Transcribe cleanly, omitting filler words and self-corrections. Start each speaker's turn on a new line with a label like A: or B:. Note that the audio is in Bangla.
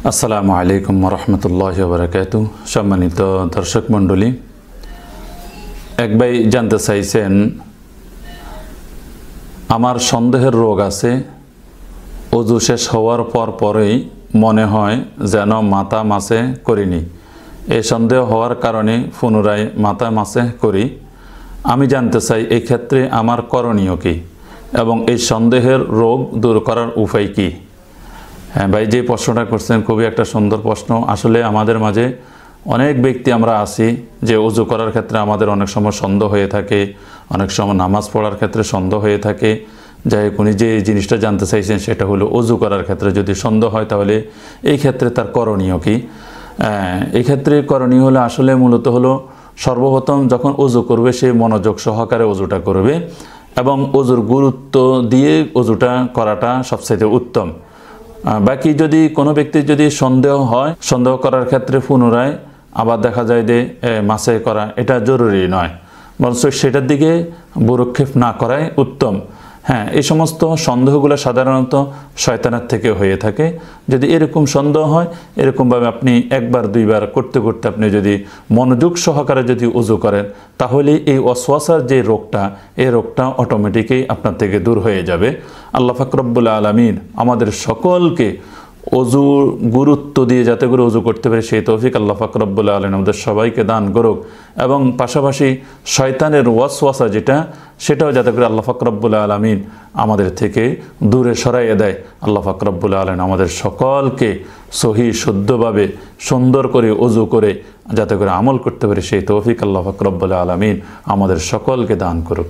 A: আসসালামু আলাইকুম রহমতুল্লাহি ওয়া বারাকাতুহু। সম্মানিত দর্শক মণ্ডলী, এক ভাই জানতে চাইছেন, আমার সন্দেহের রোগ আছে, ওযু শেষ হওয়ার পরেই মনে হয় যেন মাথা মাসে করিনি। এই সন্দেহ হওয়ার কারণে পুনরায় মাথা মাসে করি। আমি জানতে চাই এই ক্ষেত্রে আমার করণীয় কী এবং এই সন্দেহের রোগ দূর করার উপায় কী? হ্যাঁ ভাই, যে প্রশ্নটা করছেন খুবই একটা সুন্দর প্রশ্ন। আসলে আমাদের মাঝে অনেক ব্যক্তি আমরা আছি যে ওযু করার ক্ষেত্রে আমাদের অনেক সময় সন্দেহ হয়ে থাকে, অনেক সময় নামাজ পড়ার ক্ষেত্রে সন্দেহ হয়ে থাকে। যাই হোক, উনি যে জিনিসটা জানতে চাইছেন সেটা হলো ওযু করার ক্ষেত্রে যদি সন্দেহ হয় তাহলে এই ক্ষেত্রে তার করণীয় কী? এই ক্ষেত্রে করণীয় হলো আসলে মূলত হলো সর্বপ্রথম যখন ওযু করবে সে মনোযোগ সহকারে ওযুটা করবে এবং ওযুর গুরুত্ব দিয়ে ওযুটা করাটা সবচেয়ে উত্তম। বাকি যদি কোনো ব্যক্তির যদি সন্দেহ হয়, সন্দেহ করার ক্ষেত্রে পুনরায় আবার দেখা যায় যে মাসাই করা এটা জরুরি নয়, বরঞ্চ সেটার দিকে ভ্রুক্ষেপ না করাই উত্তম। হ্যাঁ, এই সমস্ত সন্দেহগুলো সাধারণত শয়তানের থেকে হয়ে থাকে। যদি এরকম সন্দেহ হয়, এরকমভাবে আপনি একবার দুইবার করতে করতে আপনি যদি মনোযোগ সহকারে যদি ওযু করেন, তাহলে এই ওয়াসওয়াসার যে রোগটা, এই রোগটা অটোমেটিকই আপনার থেকে দূর হয়ে যাবে। আল্লাহ পাক রব্বুল আলামিন আমাদের সকলকে ওযুর গুরুত্ব দিয়ে যাতে করে ওযু করতে পারে সেই তৌফিক আল্লাহ পাক রব্বুল আলামিন আমাদের সবাইকে দান করুক, এবং পাশাপাশি শয়তানের ওয়াসওয়াসা যেটা, সেটাও যাতে করে আল্লাহ পাক রব্বুল আলামিন আমাদের থেকে দূরে সরাইয়ে দেয়। আল্লাহ পাক রব্বুল আলামিন আমাদের সকলকে সহি শুদ্ধভাবে সুন্দর করে ওযু করে যাতে করে আমল করতে পারে সেই তৌফিক আল্লাহ পাক রব্বুল আলামিন আমাদের সকলকে দান করুক।